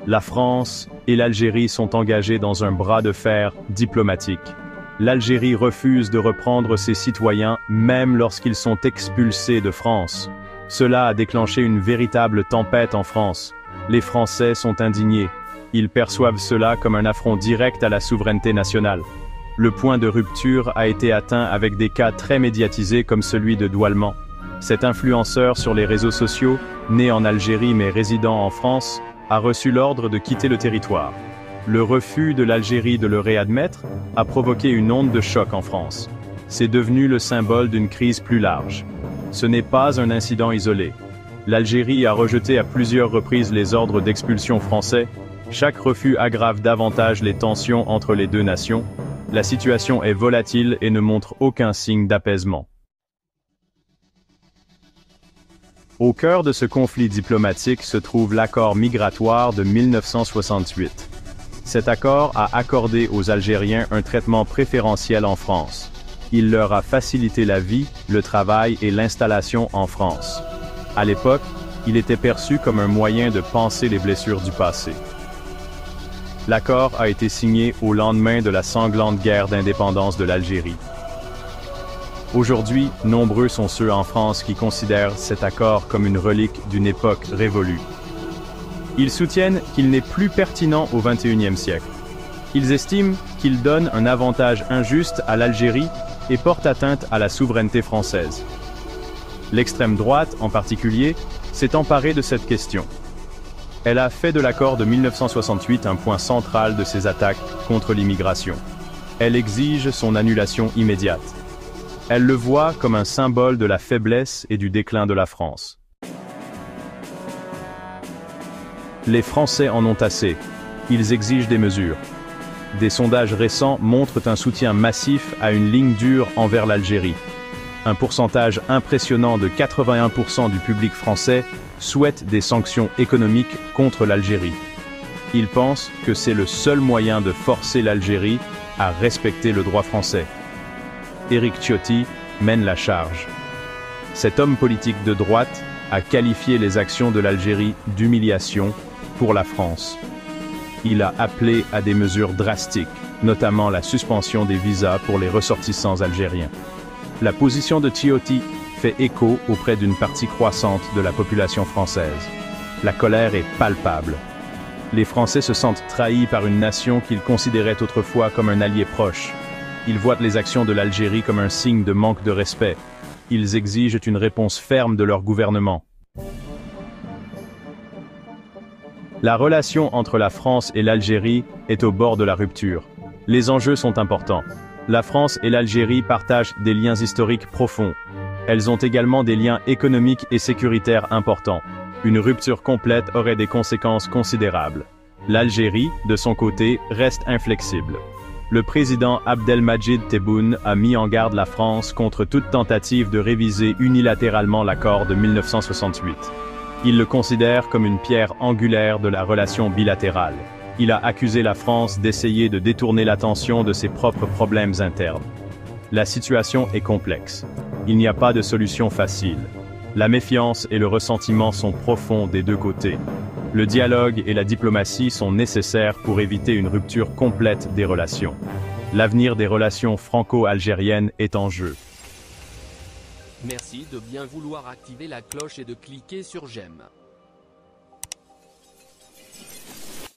La France et l'Algérie sont engagées dans un bras de fer diplomatique. L'Algérie refuse de reprendre ses citoyens même lorsqu'ils sont expulsés de France. Cela a déclenché une véritable tempête en France. Les Français sont indignés. Ils perçoivent cela comme un affront direct à la souveraineté nationale. Le point de rupture a été atteint avec des cas très médiatisés comme celui de Douallement. Cet influenceur sur les réseaux sociaux, né en Algérie mais résidant en France, a reçu l'ordre de quitter le territoire. Le refus de l'Algérie de le réadmettre a provoqué une onde de choc en France. C'est devenu le symbole d'une crise plus large. Ce n'est pas un incident isolé. L'Algérie a rejeté à plusieurs reprises les ordres d'expulsion français. Chaque refus aggrave davantage les tensions entre les deux nations. La situation est volatile et ne montre aucun signe d'apaisement. Au cœur de ce conflit diplomatique se trouve l'accord migratoire de 1968. Cet accord a accordé aux Algériens un traitement préférentiel en France. Il leur a facilité la vie, le travail et l'installation en France. À l'époque, il était perçu comme un moyen de panser les blessures du passé. L'accord a été signé au lendemain de la sanglante guerre d'indépendance de l'Algérie. Aujourd'hui, nombreux sont ceux en France qui considèrent cet accord comme une relique d'une époque révolue. Ils soutiennent qu'il n'est plus pertinent au XXIe siècle. Ils estiment qu'il donne un avantage injuste à l'Algérie et porte atteinte à la souveraineté française. L'extrême droite, en particulier, s'est emparée de cette question. Elle a fait de l'accord de 1968 un point central de ses attaques contre l'immigration. Elle exige son annulation immédiate. Elle le voit comme un symbole de la faiblesse et du déclin de la France. Les Français en ont assez. Ils exigent des mesures. Des sondages récents montrent un soutien massif à une ligne dure envers l'Algérie. Un pourcentage impressionnant de 81% du public français souhaite des sanctions économiques contre l'Algérie. Ils pensent que c'est le seul moyen de forcer l'Algérie à respecter le droit français. Éric Ciotti mène la charge. Cet homme politique de droite a qualifié les actions de l'Algérie d'humiliation pour la France. Il a appelé à des mesures drastiques, notamment la suspension des visas pour les ressortissants algériens. La position de Ciotti fait écho auprès d'une partie croissante de la population française. La colère est palpable. Les Français se sentent trahis par une nation qu'ils considéraient autrefois comme un allié proche. Ils voient les actions de l'Algérie comme un signe de manque de respect. Ils exigent une réponse ferme de leur gouvernement. La relation entre la France et l'Algérie est au bord de la rupture. Les enjeux sont importants. La France et l'Algérie partagent des liens historiques profonds. Elles ont également des liens économiques et sécuritaires importants. Une rupture complète aurait des conséquences considérables. L'Algérie, de son côté, reste inflexible. Le président Abdelmadjid Tebboune a mis en garde la France contre toute tentative de réviser unilatéralement l'accord de 1968. Il le considère comme une pierre angulaire de la relation bilatérale. Il a accusé la France d'essayer de détourner l'attention de ses propres problèmes internes. La situation est complexe. Il n'y a pas de solution facile. La méfiance et le ressentiment sont profonds des deux côtés. Le dialogue et la diplomatie sont nécessaires pour éviter une rupture complète des relations. L'avenir des relations franco-algériennes est en jeu. Merci de bien vouloir activer la cloche et de cliquer sur j'aime.